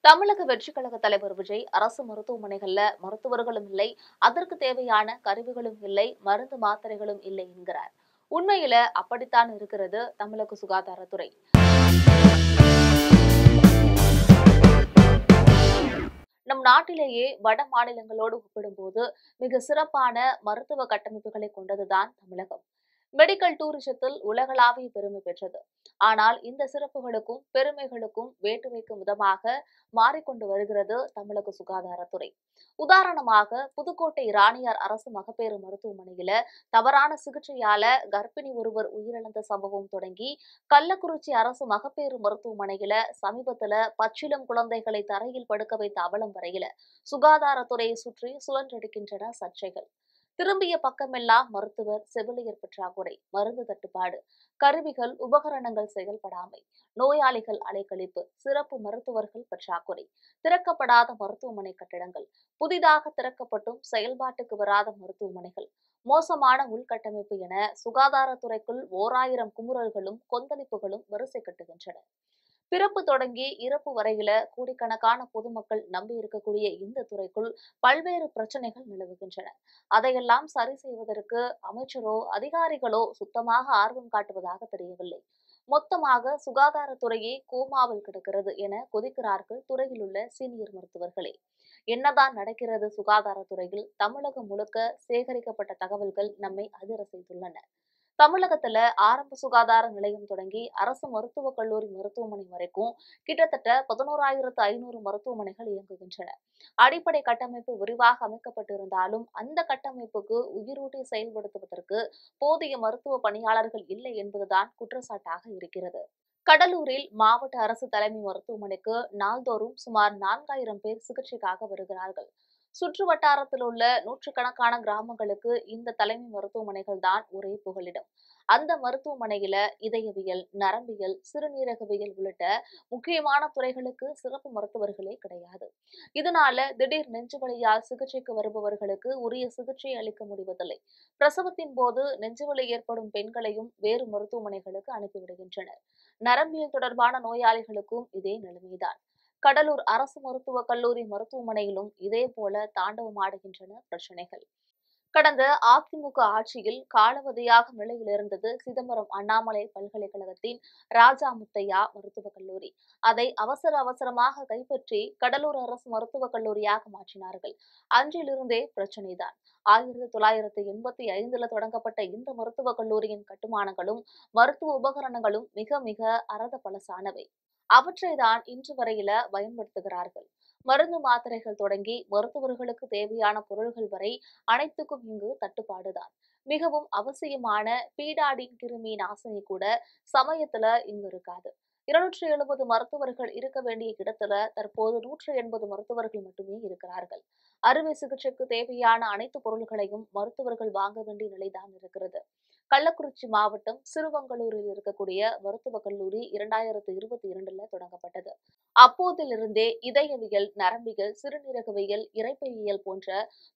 தமிழக வெற்றிக் கழக தலைவர் விஜய் அரசு மருத்துவமனைகள்ல மருத்துவர்களும் இல்லை, அதற்கு தேவையான கருவிகளும் இல்லை, மருந்து மாத்திரைகளும் இல்லை என்கிறார். உண்மையில அப்படித்தான் இருக்கிறது தமிழக சுகாதாரத்துறை. நம் நாட்டிலேயே வட மாநிலங்களோடு ஒப்பிடும்போது மிக சிறப்பான மருத்துவ கட்டமைப்புகளை கொண்டதுதான் தமிழகம். மெடிக்கல் டூரிசத்தில் உலகளாவிய பெருமை பெற்றது. ஆனால் இந்த சிறப்புகளுக்கும் பெருமைகளுக்கும் வேட்டு வைக்கும் விதமாக மாறிக்கொண்டு வருகிறது தமிழக சுகாதாரத்துறை. உதாரணமாக புதுக்கோட்டை ராணியார் அரசு மகப்பேறு மருத்துவமனையில தவறான சிகிச்சையால கர்ப்பிணி ஒருவர் உயிரிழந்த சம்பவம் தொடங்கி, கள்ளக்குறிச்சி அரசு மகப்பேறு மருத்துவமனையில சமீபத்துல பச்சிளம் குழந்தைகளை தரையில் படுக்க வைத்த அவலம் வரையில சுகாதாரத்துறையை சுற்றி சுழன்றடிக்கின்றன சர்ச்சைகள். திரும்பிய பக்கமெல்லாம் மருத்துவர், செவிலியர் பற்றாக்குறை, மருந்து தட்டுப்பாடு, கருவிகள் உபகரணங்கள் செயல்படாமை, நோயாளிகள் அலைக்கழிப்பு, சிறப்பு மருத்துவர்கள் பற்றாக்குறை, திறக்கப்படாத மருத்துவமனை கட்டிடங்கள், புதிதாக திறக்கப்பட்டும் செயல்பாட்டுக்கு வராத மருத்துவமனைகள், மோசமான உள்கட்டமைப்பு என சுகாதாரத்துறைக்குள் ஓராயிரம் குமுறல்களும் கொந்தளிப்புகளும் வரிசை கட்டுகின்றன. பிறப்பு தொடங்கி இறப்பு வரையில கோடிக்கணக்கான பொதுமக்கள் நம்பி இருக்கக்கூடிய இந்த துறைக்குள் பல்வேறு பிரச்சனைகள் நிலவுகின்றன. அதையெல்லாம் சரி செய்வதற்கு அமைச்சரோ அதிகாரிகளோ சுத்தமாக ஆர்வம் காட்டுவதாக தெரியவில்லை. மொத்தமாக சுகாதாரத்துறையே கோமாவில் கிடக்கிறது என கொதிக்கிறார்கள் துறையில் உள்ள சீனியர் மருத்துவர்களே. என்னதான் நடக்கிறது சுகாதாரத்துறையில்? தமிழகம் முழுக்க சேகரிக்கப்பட்ட தகவல்கள் நம்மை அதிர செய்துள்ளன. தமிழகத்துல ஆரம்ப சுகாதார நிலையம் தொடங்கி அரசு மருத்துவக் கல்லூரி மருத்துவமனை வரைக்கும் கிட்டத்தட்ட 11,500 மருத்துவமனைகள் இயங்குகின்றன. அடிப்படை கட்டமைப்பு விரிவாக அமைக்கப்பட்டிருந்தாலும் அந்த கட்டமைப்புக்கு உயிரூட்டி செயல்படுத்துவதற்கு போதிய மருத்துவ பணியாளர்கள் இல்லை என்பதுதான் குற்றச்சாட்டாக இருக்கிறது. கடலூரில் மாவட்ட அரசு தலைமை மருத்துவமனைக்கு நாள்தோறும் சுமார் 4,000 பேர் சிகிச்சைக்காக வருகிறார்கள். சுற்று வட்டாரத்தில் உள்ள நூற்றுக்கணக்கான கிராமங்களுக்கு இந்த தலைமை மருத்துவமனைகள் தான் ஒரே புகலிடம். அந்த மருத்துவமனையில இதயவியல், நரம்பியல், சிறுநீரகவியல் உள்ளிட்ட முக்கியமான துறைகளுக்கு சிறப்பு மருத்துவர்களே கிடையாது. இதனால திடீர் நெஞ்சுவலியால் சிகிச்சைக்கு வருபவர்களுக்கு உரிய சிகிச்சை அளிக்க முடிவதில்லை. பிரசவத்தின் போது நெஞ்சுவலி ஏற்படும் பெண்களையும் வேறு மருத்துவமனைகளுக்கு அனுப்பிவிடுகின்றனர். நரம்பியல் தொடர்பான நோயாளிகளுக்கும் இதே நிலைமைதான். கடலூர் அரசு மருத்துவக் கல்லூரி மருத்துவமனையிலும் இதேபோல தாண்டவமாடுகின்றன பிரச்சினைகள். கடந்த அதிமுக ஆட்சியில் காலாவதியாக நிலையில் இருந்தது சிதம்பரம் அண்ணாமலை பல்கலைக்கழகத்தின் ராஜா முத்தையா மருத்துவக் கல்லூரி. அதை அவசரமாக கைப்பற்றி கடலூர் அரசு மருத்துவக் கல்லூரியாக மாற்றினார்கள். அன்றிலிருந்தே பிரச்சினைதான். 1985 தொடங்கப்பட்ட இந்த மருத்துவக் கல்லூரியின் கட்டுமானங்களும் மருத்துவ உபகரணங்களும் மிக மிக அரத பழசானவை. அவற்றைதான் இன்று வரையில பயன்படுத்துகிறார்கள். மருந்து மாத்திரைகள் தொடங்கி மருத்துவர்களுக்கு தேவையான பொருள்கள் வரை அனைத்துக்கும் இங்கு தட்டுப்பாடுதான். மிகவும் அவசியமான பீடாடின் கிருமி நாசினி கூட சமயத்துல இங்கு இருக்காது. 270 மருத்துவர்கள் இருக்க வேண்டிய இடத்துல தற்போது 180 மருத்துவர்கள் மட்டுமே இருக்கிறார்கள். அறுவை சிகிச்சைக்கு தேவையான அனைத்து பொருள்களையும் மருத்துவர்கள் வாங்க வேண்டிய நிலைதான் இருக்கிறது. கள்ளக்குறிச்சி மாவட்டம் சிறுவங்களூரில் இருக்கக்கூடிய மருத்துவக் கல்லூரி 2022 தொடங்கப்பட்டது. அப்போதிலிருந்தே இதயவியல், நரம்பியல், சிறுநீரகவியல், இரைப்பையியல் போன்ற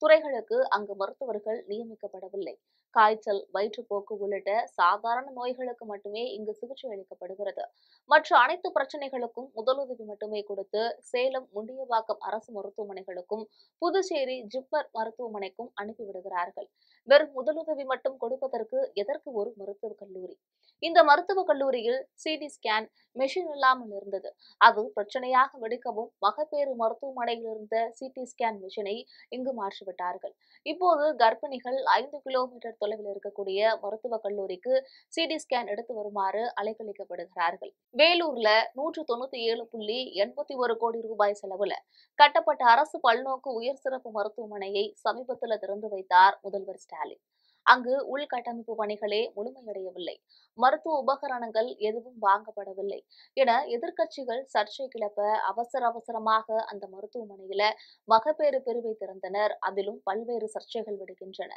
துறைகளுக்கு அங்கு மருத்துவர்கள் நியமிக்கப்படவில்லை. காய்ச்சல், வயிற்றுப்போக்கு உள்ளிட்ட சாதாரண நோய்களுக்கு மட்டுமே இங்கு சிகிச்சை அளிக்கப்படுகிறது. மற்ற அனைத்து பிரச்சனைகளுக்கும் முதலுதவி மட்டுமே கொடுத்து சேலம் முண்டியவாக்கம் அரசு மருத்துவமனைகளுக்கும் புதுச்சேரி ஜிப்மர் மருத்துவமனைக்கும் அனுப்பிவிடுகிறார்கள். வெறும் முதலுதவி மட்டும் கொடுப்பதற்கு எதற்கு ஒரு மருத்துவக் கல்லூரி? இந்த மருத்துவக் கல்லூரியில் சிடி ஸ்கேன் மெஷின் இல்லாமல் இருந்தது. அது பிரச்சனையாக வெடிக்கவும் மகப்பேறு மருத்துவமனையில் இருந்த சிடி ஸ்கேன் மெஷினை இங்கு மாற்றிவிட்டார்கள். இப்போது கர்ப்பிணிகள் 5 கிலோமீட்டர் தொலைவில் இருக்கக்கூடிய மருத்துவக் கல்லூரிக்கு சிடி ஸ்கேன் எடுத்து வருமாறு அலைக்கழிக்கப்படுகிறார்கள். வேலூர்ல 197.81 கோடி ரூபாய் செலவுல கட்டப்பட்ட அரசு பல்நோக்கு உயர் சிறப்பு மருத்துவமனையை சமீபத்தில் திறந்து வைத்தார் முதல்வர் ஸ்டாலின். அங்கு உள்கட்டமைப்பு பணிகளே முழுமையடையவில்லை, மருத்துவ உபகரணங்கள் எதுவும் வாங்கப்படவில்லை என எதிர்க்கட்சிகள் சர்ச்சை கிளப்ப அவசரமாக அந்த மருத்துவமனையில மகப்பேறு பிரிவை திறந்தனர். அதிலும் பல்வேறு சர்ச்சைகள் விடுகின்றன.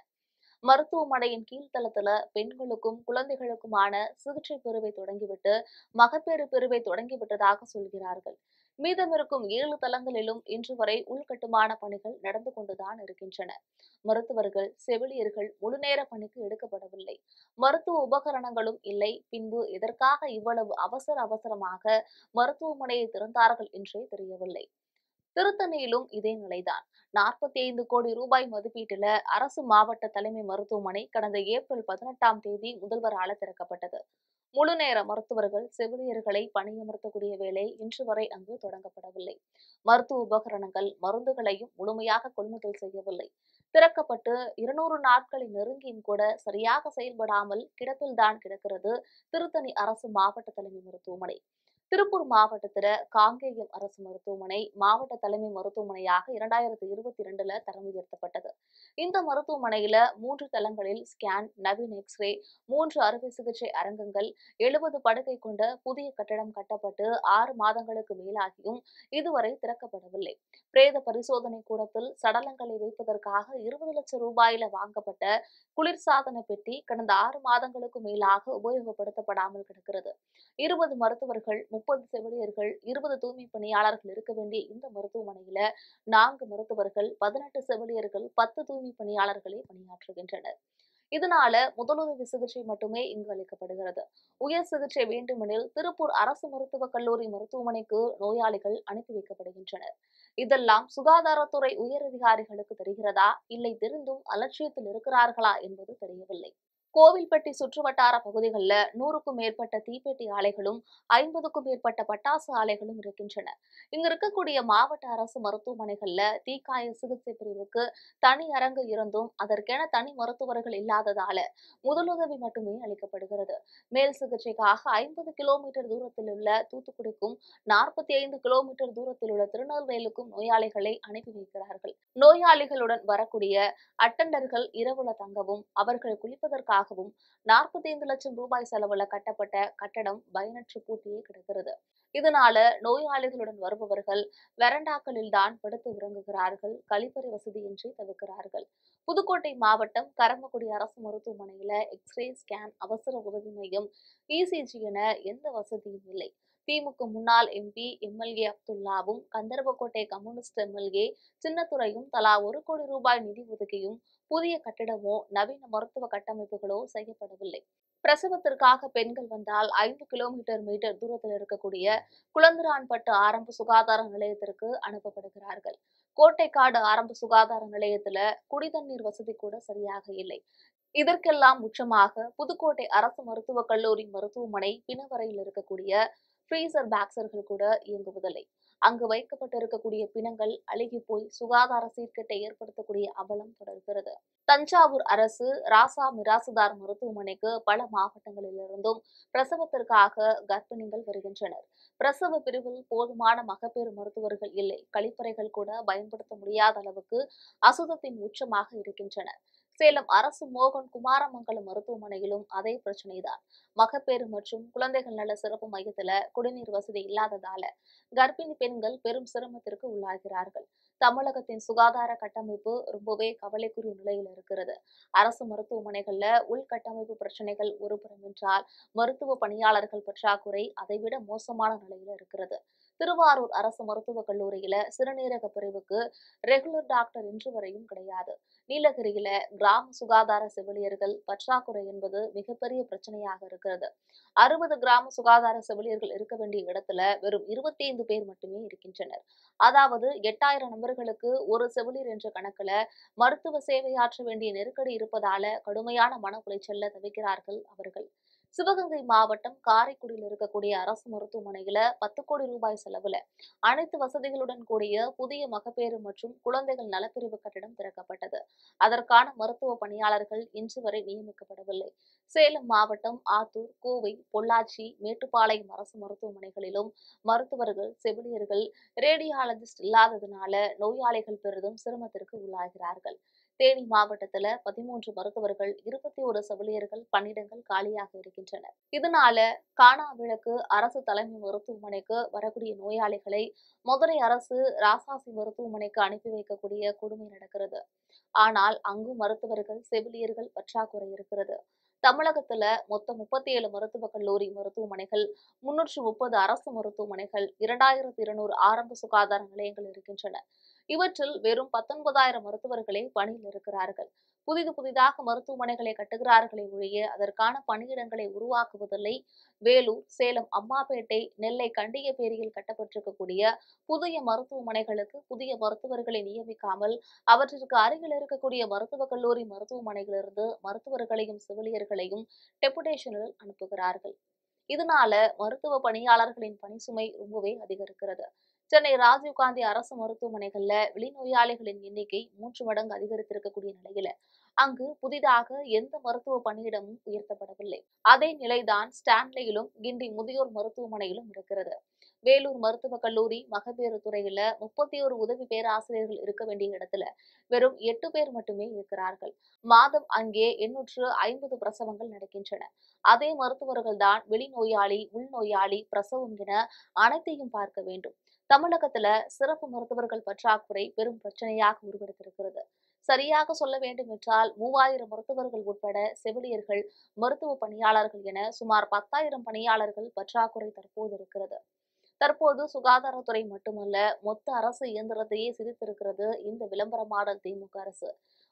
மருத்துவமனையின் கீழ்த்தளத்துல பெண்களுக்கும் குழந்தைகளுக்குமான சிகிச்சை பிரிவை தொடங்கிவிட்டு மகப்பேறு பிரிவை தொடங்கிவிட்டதாக சொல்கிறார்கள். மீதமிருக்கும் 7 தளங்களிலும் இன்று வரை உள்கட்டுமான பணிகள் நடந்து கொண்டுதான் இருக்கின்றன. மருத்துவர்கள், செவிலியர்கள் முழுநேர பணிக்கு எடுக்கப்படவில்லை. மருத்துவ உபகரணங்களும் இல்லை. பின்பு எதற்காக இவ்வளவு அவசரமாக மருத்துவமனையை திறந்தார்கள் என்றே தெரியவில்லை. திருத்தணியிலும் இதே நிலைதான். 45 கோடி ரூபாய் மதிப்பீட்டில அரசு மாவட்ட தலைமை மருத்துவமனை கடந்த ஏப்ரல் 18ஆம் தேதி முதல்வரால திறக்கப்பட்டது. முழுநேர மருத்துவர்கள், செவிலியர்களை பணியமர்த்தக்கூடிய வேலை இன்று வரை அங்கு தொடங்கப்படவில்லை. மருத்துவ உபகரணங்கள், மருந்துகளையும் முழுமையாக கொள்முதல் செய்யவில்லை. திறக்கப்பட்டு 200 நாட்களை நெருங்கியும் கூட சரியாக செயல்படாமல் கிடப்பில்தான் கிடக்கிறது திருத்தணி அரசு மாவட்ட தலைமை மருத்துவமனை. திருப்பூர் மாவட்டத்தில காங்கேயம் அரசு மருத்துவமனை மாவட்ட தலைமை மருத்துவமனையாக 2022ல தரம் உயர்த்தப்பட்டது. இந்த மருத்துவமனையில 3 தளங்களில் ஸ்கேன், நவீன எக்ஸ்ரே, 3 அறுவை சிகிச்சை அரங்கங்கள், 70 படுக்கை கொண்ட புதிய கட்டடம் கட்டப்பட்டு 6 மாதங்களுக்கு மேலாகியும் இதுவரை திறக்கப்படவில்லை. பிரேத பரிசோதனை கூடத்தில் சடலங்களை வைப்பதற்காக 20 லட்சம் ரூபாயில வாங்கப்பட்ட குளிர்சாதன பெட்டி கடந்த 6 மாதங்களுக்கு மேலாக உபயோகப்படுத்தப்படாமல் கிடக்கிறது. 20 மருத்துவர்கள், 30 செவிலியர்கள், 20 தூய்மை பணியாளர்கள் இருக்க வேண்டிய இந்த மருத்துவமனையில 4 மருத்துவர்கள், 18 செவிலியர்கள், 10 தூய்மை பணியாளர்களே பணியாற்றுகின்றனர். இதனால முதலுதவி சிகிச்சை மட்டுமே இங்கு அளிக்கப்படுகிறது. உயர் சிகிச்சை வேண்டுமெனில் திருப்பூர் அரசு மருத்துவக் கல்லூரி மருத்துவமனைக்கு நோயாளிகள் அனுப்பி வைக்கப்படுகின்றனர். இதெல்லாம் சுகாதாரத்துறை உயரதிகாரிகளுக்கு தெரிகிறதா, இல்லை தெரிந்தும் அலட்சியத்தில் இருக்கிறார்களா என்பது தெரியவில்லை. கோவில்பட்டி சுற்றுவட்டார பகுதிகளில் 100க்கும் மேற்பட்ட தீப்பெட்டி ஆலைகளும் 50க்கும் மேற்பட்ட பட்டாசு ஆலைகளும் இருக்கின்றன. இங்க இருக்கக்கூடிய மாவட்ட அரசு மருத்துவமனைகள்ல தீக்காய சிகிச்சை பிரிவுக்கு தனி அரங்கு இருந்தும் அதற்கென தனி மருத்துவர்கள் இல்லாததால முதலுதவி மட்டுமே அளிக்கப்படுகிறது. மேல் சிகிச்சைக்காக 50 கிலோமீட்டர் தூரத்தில் உள்ள தூத்துக்குடிக்கும் 45 கிலோமீட்டர் தூரத்தில் உள்ள திருநெல்வேலிக்கும் நோயாளிகளை அனுப்பி வைக்கிறார்கள். நோயாளிகளுடன் வரக்கூடிய அட்டண்டர்கள் இரவுல தங்கவும் அவர்கள் குளிப்பதற்காகவும் 45 லட்சம் ரூபாய் செலவுல கட்டப்பட்ட கட்டடம் பயனற்று பூட்டியே கிடக்கிறது. இதனால நோயாளிகளுடன் வருபவர்கள் வெரண்டாக்களில் தான் படுத்து உறங்குகிறார்கள். கழிப்பறை வசதியின்றி தவிக்கிறார்கள். புதுக்கோட்டை மாவட்டம் கரம்பக்குடி அரசு மருத்துவமனையில எக்ஸ்ரே, ஸ்கேன், அவசர உதவி மையம், இசிஜி என எந்த வசதியும் இல்லை. திமுக முன்னாள் எம்பி, எம்எல்ஏ அப்துல்லாவும், கந்தர்போட்டை கம்யூனிஸ்ட் எம்எல்ஏ சின்னத்துரையும் தலா 1 கோடி ரூபாய் நிதி ஒதுக்கியும் புதிய கட்டிடமோ, நவீன மருத்துவ கட்டமைப்புகளோ செய்யப்படவில்லை. பிரசவத்திற்காக பெண்கள் வந்தால் 5 மீட்டர் தூரத்தில் இருக்கக்கூடிய குளந்திரான்பட்டு ஆரம்ப சுகாதார நிலையத்திற்கு அனுப்பப்படுகிறார்கள். கோட்டைக்காடு ஆரம்ப சுகாதார நிலையத்துல குடிதண்ணீர் வசதி கூட சரியாக இல்லை. இதற்கெல்லாம் உச்சமாக புதுக்கோட்டை அரசு மருத்துவக் கல்லூரி மருத்துவமனை பிணவரையில் இருக்கக்கூடிய ஃப்ரீசர் பாக்ஸர்கள் கூட இயங்குவதில்லை. அங்கு வைக்கப்பட்டிருக்கக்கூடிய பிணங்கள் அழுகி போய் சுகாதார சீர்கேட்டை ஏற்படுத்தக்கூடிய அவலம் தொடர்கிறது. தஞ்சாவூர் அரசு ராசா மிராசுதார் மருத்துவமனைக்கு பல மாவட்டங்களிலிருந்தும் பிரசவத்திற்காக கர்ப்பிணிகள் வருகின்றனர். பிரசவ பிரிவில் போதுமான மகப்பேறு மருத்துவர்கள் இல்லை. கழிப்பறைகள் கூட பயன்படுத்த முடியாத அளவுக்கு அசுத்தத்தின் உச்சமாக இருக்கின்றன. சேலம் அரசு மோகன் குமாரமங்கலம் மருத்துவமனையிலும் அதே பிரச்சனைதான். மகப்பேறு மற்றும் குழந்தைகள் நல சிறப்பு மையத்துல குடிநீர் வசதி இல்லாததால கர்ப்பிணி பெண்கள் பெரும் சிரமத்திற்கு உள்ளாகிறார்கள். தமிழகத்தின் சுகாதார கட்டமைப்பு ரொம்பவே கவலைக்குரிய நிலையில் இருக்கிறது. அரசு மருத்துவமனைகள்ல உள்கட்டமைப்பு பிரச்சனைகள் ஒருபுறம் என்றால் மருத்துவ பணியாளர்கள் பற்றாக்குறை அதைவிட மோசமான நிலையில இருக்கிறது. திருவாரூர் அரசு மருத்துவக் கல்லூரியில சிறுநீரக பிரிவுக்கு ரெகுலர் டாக்டர் இன்று வரையும் கிடையாது. நீலகிரியில கிராம சுகாதார செவிலியர்கள் பற்றாக்குறை என்பது மிகப்பெரிய பிரச்சனையாக இருக்கிறது. 60 கிராம சுகாதார செவிலியர்கள் இருக்க வேண்டிய இடத்துல வெறும் 25 பேர் மட்டுமே இருக்கின்றனர். அதாவது 8000 நபர்களுக்கு ஒரு செவிலியர் என்ற கணக்குல மருத்துவ சேவையாற்ற வேண்டிய நெருக்கடி இருப்பதால கடுமையான மன உளைச்சல்ல தவிக்கிறார்கள் அவர்கள். சிவகங்கை மாவட்டம் காரைக்குடியில் இருக்கக்கூடிய அரசு மருத்துவமனையில 10 கோடி ரூபாய் செலவுல அனைத்து வசதிகளுடன் கூடிய புதிய மகப்பேறு மற்றும் குழந்தைகள் நலப்பிரிவு கட்டிடம் திறக்கப்பட்டது. அதற்கான மருத்துவ பணியாளர்கள் இன்று வரை நியமிக்கப்படவில்லை. சேலம் மாவட்டம் ஆத்தூர், கோவை, பொள்ளாச்சி, மேட்டுப்பாளையம் அரசு மருத்துவமனைகளிலும் மருத்துவர்கள், செவிலியர்கள், ரேடியாலஜிஸ்ட் இல்லாததனால நோயாளிகள் பெரிதும் சிரமத்திற்கு உள்ளாகிறார்கள். தேனி மாவட்டத்துல 13 மருத்துவர்கள், 21 செவிலியர்கள் பணியிடங்கள் காலியாக இருக்கின்றன. இதனால காணாவிளக்கு அரசு தலைமை மருத்துவமனைக்கு வரக்கூடிய நோயாளிகளை மதுரை அரசு ராசாசி மருத்துவமனைக்கு அனுப்பி வைக்கக்கூடிய கொடுமை நடக்கிறது. ஆனால் அங்கும் மருத்துவர்கள், செவிலியர்கள் பற்றாக்குறை இருக்கிறது. தமிழகத்துல மொத்தம் 37 மருத்துவக் கல்லூரி மருத்துவமனைகள், 330 அரசு மருத்துவமனைகள், 2200 ஆரம்ப சுகாதார நிலையங்கள் இருக்கின்றன. இவற்றில் வெறும் 19,000 மருத்துவர்களே பணியில் இருக்கிறார்கள். புதிதாக மருத்துவமனைகளை கட்டுகிறார்களே ஒழிய அதற்கான பணியிடங்களை உருவாக்குவதில்லை. வேலூர், சேலம் அம்மாபேட்டை, நெல்லை கண்டியப்பேரியில் கட்டப்பட்டிருக்கக்கூடிய புதிய மருத்துவமனைகளுக்கு புதிய மருத்துவர்களை நியமிக்காமல் அவற்றிற்கு அருகில் இருக்கக்கூடிய மருத்துவக் கல்லூரி மருத்துவமனைகளிலிருந்து மருத்துவர்களையும் செவிலியர்களையும் டெபுடேஷனில் அனுப்புகிறார்கள். இதனால மருத்துவ பணியாளர்களின் பணிசுமை ரொம்பவே அதிகரிக்கிறது. சென்னை ராஜீவ்காந்தி அரசு மருத்துவமனைகள்ல வெளிநோயாளிகளின் எண்ணிக்கை 3 மடங்கு அதிகரித்திருக்கக்கூடிய நிலையில அங்கு புதிதாக எந்த மருத்துவ பணியிடமும் உயர்த்தப்படவில்லை. அதே நிலைதான் ஸ்டான்லியிலும் கிண்டி முதியோர் மருத்துவமனையிலும் இருக்கிறது. வேலூர் மருத்துவக் கல்லூரி மகப்பேறு துறையில 31 உதவி பேராசிரியர்கள் இருக்க வேண்டிய இடத்துல வெறும் 8 பேர் மட்டுமே இருக்கிறார்கள். மாதம் அங்கே 850 பிரசவங்கள் நடக்கின்றன. அதே மருத்துவர்கள் தான் வெளிநோயாளி, உள்நோயாளி, பிரசவம் என அனைத்தையும் பார்க்க வேண்டும். தமிழகத்துல சிறப்பு மருத்துவர்கள் பற்றாக்குறை பெரும் பிரச்சனையாக உருவெடுத்திருக்கிறது. சரியாக சொல்ல வேண்டும் என்றால் 3000 மருத்துவர்கள் உட்பட செவிலியர்கள், மருத்துவ பணியாளர்கள் என சுமார் 10,000 பணியாளர்கள் பற்றாக்குறை தற்போது இருக்கிறது. தற்போது சுகாதாரத்துறை மட்டுமல்ல, மொத்த அரசு இயந்திரத்தையே சிதைத்திருக்கிறது இந்த விளம்பர மாடல் திமுக அரசு.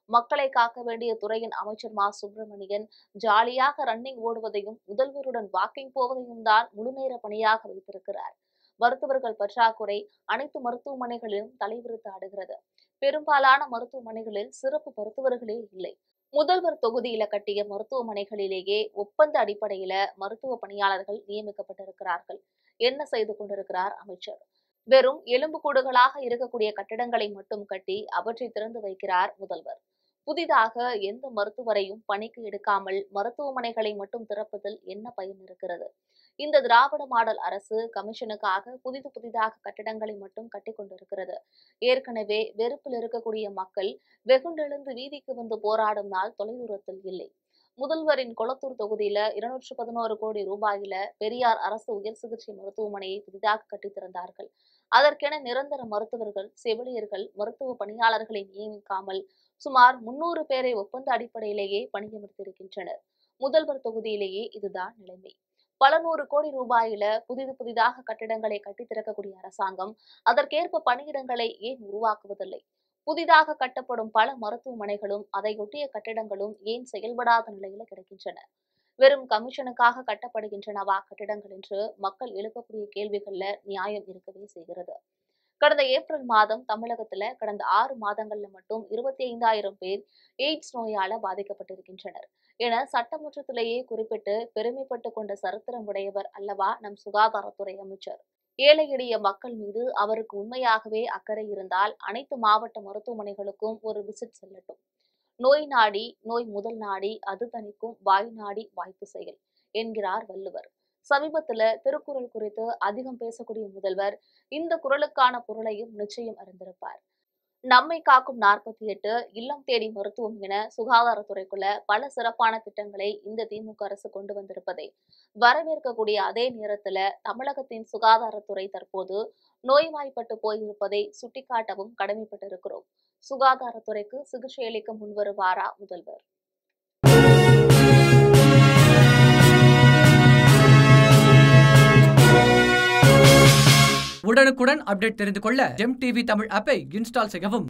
மக்களை காக்க வேண்டிய துறையின் அமைச்சர் மா சுப்பிரமணியன் ஜாலியாக ரன்னிங் ஓடுவதையும் முதல்வருடன் வாக்கிங் போவதையும் தான் முழுநேர பணியாக வைத்திருக்கிறார். மருத்துவர்கள் பற்றாக்குறை அனைத்து மருத்துவமனைகளிலும் தலைவிரித்து ஆடுகிறது. பெரும்பாலான மருத்துவமனைகளில் சிறப்பு மருத்துவர்களே இல்லை. முதல்வர் தொகுதியில கட்டிய மருத்துவமனைகளிலேயே ஒப்பந்த அடிப்படையில மருத்துவ பணியாளர்கள் நியமிக்கப்பட்டிருக்கிறார்கள். என்ன செய்து கொண்டிருக்கிறார் அமைச்சர்? வெறும் எலும்புக்கூடுகளாக இருக்கக்கூடிய கட்டிடங்களை மட்டும் கட்டி அவற்றை திறந்து வைக்கிறார் முதல்வர். புதிதாக எந்த மருத்துவரையும் பணிக்கு எடுக்காமல் மருத்துவமனைகளை மட்டும் திறப்பதில் என்ன பயன் இருக்கிறது? இந்த திராவிட மாடல் அரசு கமிஷனுக்காக புதிதாக கட்டிடங்களை மட்டும் கட்டிக் கொண்டிருக்கிறது. ஏற்கனவே வெறுப்பில் இருக்கக்கூடிய மக்கள் வெகுண்டெழுந்து வீதிக்கு வந்து போராடும் நாள் தொலைதூரத்தில் இல்லை. முதல்வரின் கொளத்தூர் தொகுதியில 211 கோடி ரூபாயில பெரியார் அரசு உயர் சிகிச்சை மருத்துவமனையை புதிதாக கட்டித் திறந்தார்கள். அதற்கென நிரந்தர மருத்துவர்கள், செவிலியர்கள், மருத்துவ பணியாளர்களை நியமிக்காமல் சுமார் 300 பேரை ஒப்பந்த அடிப்படையிலேயே பணியமர்த்தியிருக்கின்றனர். முதல்வர் தொகுதியிலேயே இதுதான் நிலைமை. பல 100 கோடி ரூபாயில புதிதாக கட்டிடங்களை கட்டித் திறக்கக்கூடிய அரசாங்கம் அதற்கேற்ப பணியிடங்களை ஏன் உருவாக்குவதில்லை? புதிதாக கட்டப்படும் பல மருத்துவமனைகளும் அதையொட்டிய கட்டிடங்களும் ஏன் செயல்படாத நிலையில கிடைக்கின்றன? வெறும் கமிஷனுக்காக கட்டப்படுகின்றனவா கட்டிடங்கள் என்று மக்கள் எழுப்பக்கூடிய கேள்விகள்ல நியாயம் இருக்கவே செய்கிறது. கடந்த ஏப்ரல் மாதம் தமிழகத்துல கடந்த 6 மாதங்கள்ல மட்டும் 25,000 பேர் எய்ட்ஸ் நோயால பாதிக்கப்பட்டிருக்கின்றனர் என சட்டமன்றத்திலேயே குறிப்பிட்டு பெருமைப்பட்டுக் கொண்ட சரித்திரம் உடையவர் அல்லவா நம் சுகாதாரத்துறை அமைச்சர். ஏழை எளிய மக்கள் மீது அவருக்கு உண்மையாகவே அக்கறை இருந்தால் அனைத்து மாவட்ட மருத்துவமனைகளுக்கும் ஒரு விசிட் செல்லட்டும். நோய் நாடி நோய் முதல் நாடி அது தணிக்கும் வாய் நாடி வாய்ப்பு செயல் என்கிறார் வள்ளுவர். சமீபத்துல திருக்குறள் குறித்து அதிகம் பேசக்கூடிய முதல்வர் இந்த குறளுக்கான பொருளையும் நிச்சயம் அறிந்திருப்பார். நம்மை காக்கும் 48 இல்லம் தேடி மருத்துவம் என சுகாதாரத்துறைக்குள்ள பல சிறப்பான திட்டங்களை இந்த திமுக அரசு கொண்டு வந்திருப்பதை வரவேற்கக்கூடிய அதே நேரத்துல தமிழகத்தின் சுகாதாரத்துறை தற்போது நோய்வாய்ப்பட்டு போயிருப்பதை சுட்டிக்காட்டவும் கடமைப்பட்டிருக்கிறோம். சுகாதாரத்துறைக்கு சிகிச்சை அளிக்க முன்வருவாரா முதல்வர்? உடனுக்குடன் அப்டேட் தெரிந்து கொள்ள ஜெம் டிவி தமிழ் ஆப்பை இன்ஸ்டால் செய்யவும்.